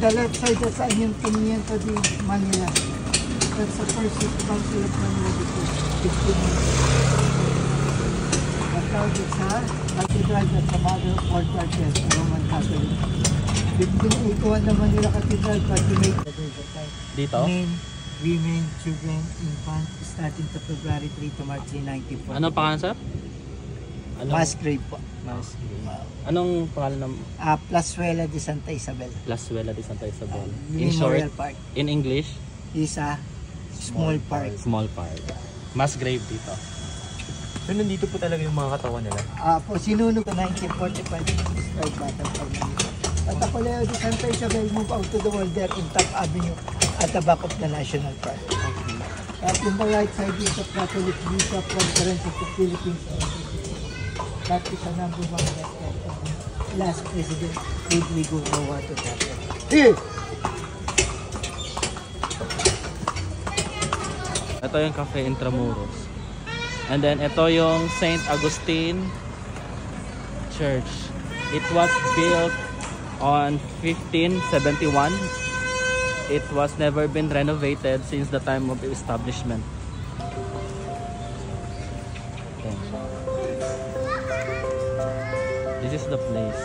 the left side, that's yung Tiniento de Manila. That's the first council of Manila before 15 years. But now it's a cathedral that's the mother of all churches, Roman Catholic. 1581 na Manila Cathedral, but you made the time. Dito? Men, women, children, infant, starting to February 3 to March 3, 1940. Ano pangalan, sir? Mass grave po. Mass grave. Anong pangalan ng? Plazuela de Santa Isabel. Plazuela de Santa Isabel. In Memorial Park. In English? Is a small park. Small park. Mass grave dito. So nandito po talaga yung mga katawan nila? Po sinunog na 1945 destroyed Battle at the Paleo de Santa Isabel move out to the world there in Top Avenue at the back of the National Park. At in the right side is the Catholic Bishop from the rest of the Philippines. That is a number one last president, Rodrigo Roa Duterte. Here! Ito yung Cafe Intramuros. And then ito yung St. Augustine Church. It was built on 1571. It was never been renovated since the time of establishment. Okay. This is the place.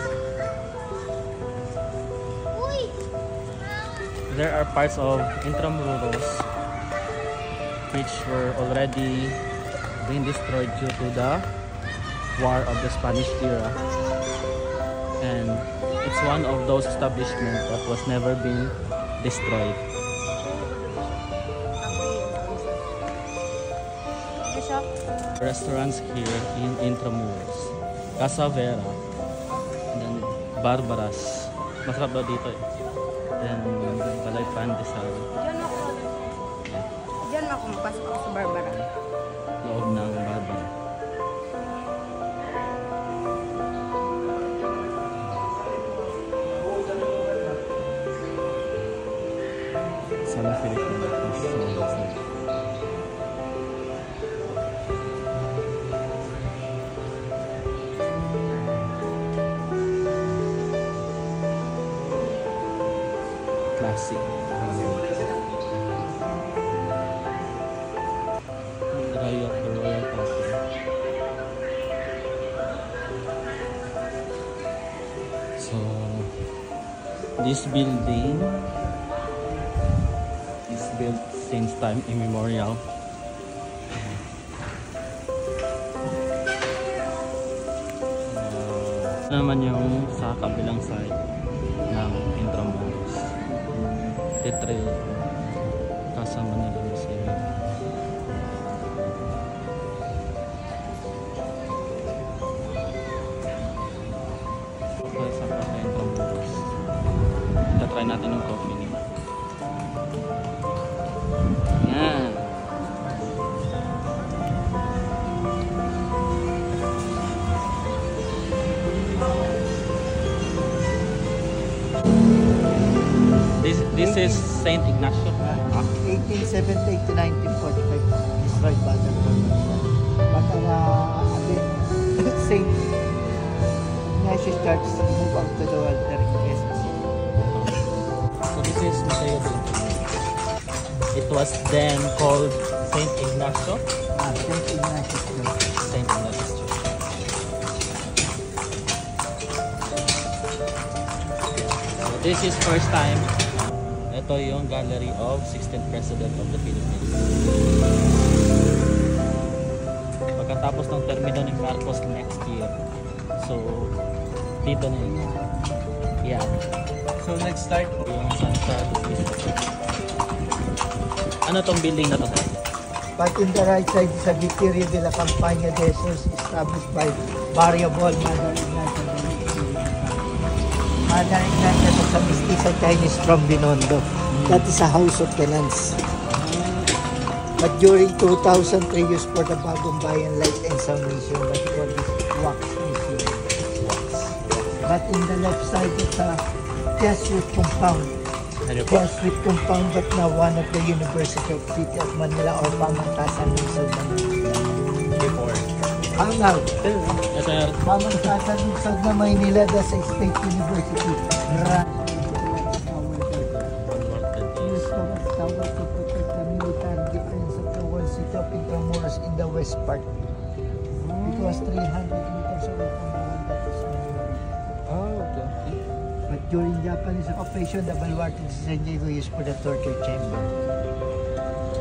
There are parts of Intramuros which were already being destroyed due to the war of the Spanish era, and it's one of those establishments that was never been destroyed. Restaurants here in Intramuros, Casa Vera, and then Barbaras. Masarap daw dito eh. Then Balay Pandesal. Diyan ako mapasok ako sa Barbara. Loob ng Barbara. San Felipe na classic. Raya of the Royal Castle. So this building is built since time immemorial. Naman yung sa kabilang side ng Intramuros. Tetre Casa Manila Museum. Okay, sa Casa Intramuros. Try natin yung coffee nila. Yan. This is Saint Ignacio. 1878 to 1945, destroyed Battle of But Saint Ignatius Church moved out to the world there in Quezon City. So this is Museo de Intramuros. It was then called Saint Ignacio. Saint Ignatius Church. Saint Ignatius Church. So this is first time. Ito yung gallery of 16th President of the Philippines. Pagkatapos ng termino ni Marcos next year. So, dito na yun. Yeah. So next start Yung Santa Lucia. Ano tong building na to? But in the right side is a Vittorio de la Campagna de Jesus established by variable Mother Ignacia. Mother Ignacia was a mestiza Chinese from Binondo. That is a house of tenants. But during 2003 used for the Bagong Bayan Light and Sound Museum, but we call this Wax Museum. But in the left side it's a Jesuit compound. Jesuit compound, but now one of the University of City of Manila or Pamantasan Lungsod before. Now, Ito yung Pamantasan Lungsod na Maynila, that's a State University. west part. Because 300 meters away from the one that is Okay. But during Japanese occupation, the baluarte de San Diego used for the torture chamber.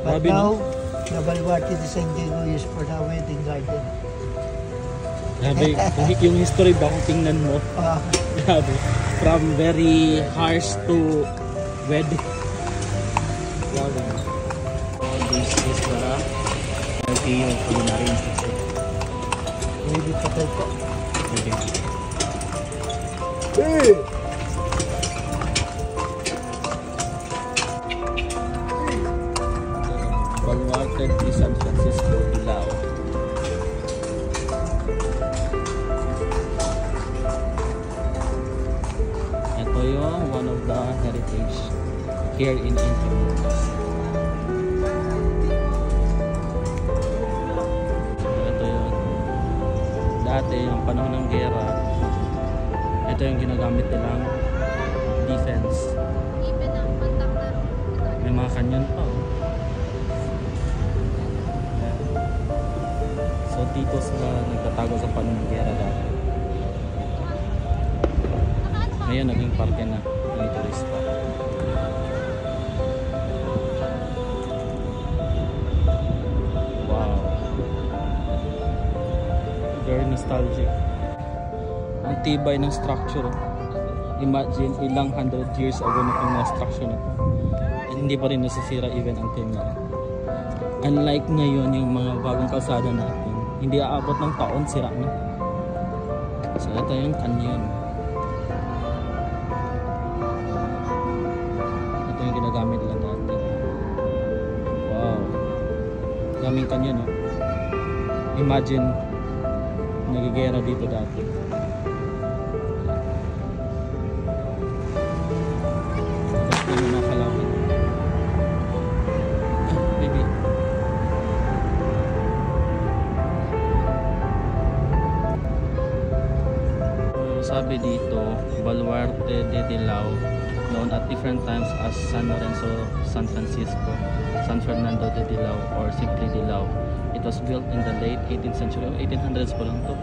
But Grabe, now, the baluarte de San Diego used for the wedding garden. Grabe, yung history ba kung tingnan mo? Grabe. From very harsh to wedding. Grabe. So, this is the LTO Culinary Institute. Maybe patay ko. Hey! Baluarte de San Francisco, Dilao. Ito yung one of the heritage here in Intramuros. So, ito yun. Dati, yung panahon ng gera, ito yung ginagamit nilang defense. May mga kanyon pa. Oh. Ayan. So dito sila nagtatago sa panahon ng gera dati. Ngayon naging parke na, naging tourist pa. Wow. Very nostalgic. Ang tibay ng structure. Imagine ilang 100 years ago na itong mga structure na ito. Hindi pa rin nasisira even until now. Unlike ngayon yung mga bagong kalsada natin, hindi aabot ng taon sira na. So ito yung canyon. Ito yung ginagamit nila dati. Wow. Daming canyon, no? Imagine nagigera dito dati. Sabi dito, Baluarte de Dilao, known at different times as San Lorenzo, San Francisco, San Fernando de Dilao, or simply Dilao. It was built in the late 18th century, 1800s pa lang to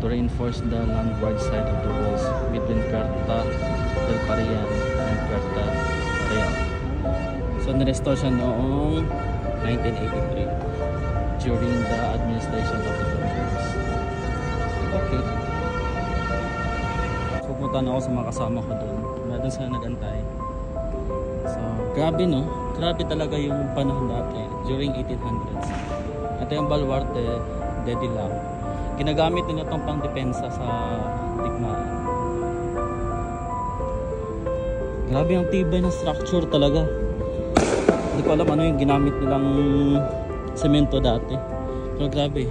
reinforce the landward side of the walls between Puerta del Parian and Puerta Real. So nirestore siya noong 1983 during the administration of the Philippines. Okay. Pupunta na ako sa mga kasama ko doon. Doon sila nag-antay. So, grabe, no? Grabe talaga yung panahon dati during 1800s. Ito yung Baluarte de Dilao. Ginagamit nila itong pang-depensa sa digmaan. Grabe ang tibay ng structure talaga. Hindi ko alam ano yung ginamit nilang semento dati. Pero grabe.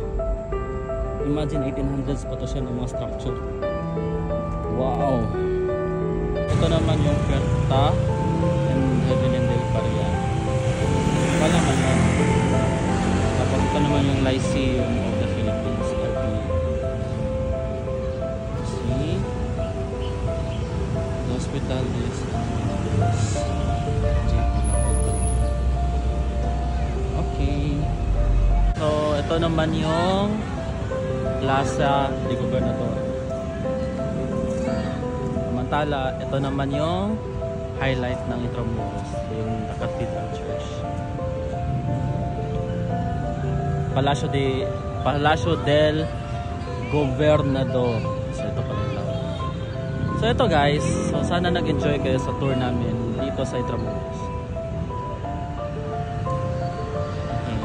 Imagine 1800s pa to siya ng mga structure. Wow! Ito naman yung Puerta and Heaven del Parian. Wala man yan. Tapos ito naman yung Lyceum of the Philippines. See? The hospital is okay. So ito naman yung Plaza de Gobernador. Samantala, ito naman yung highlight ng Intramuros, yung Cathedral Church. Palacio del Gobernador. So ito pala lang. So ito guys, so sana nag-enjoy kayo sa tour namin dito sa Intramuros. Okay.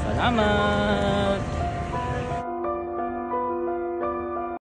Salamat!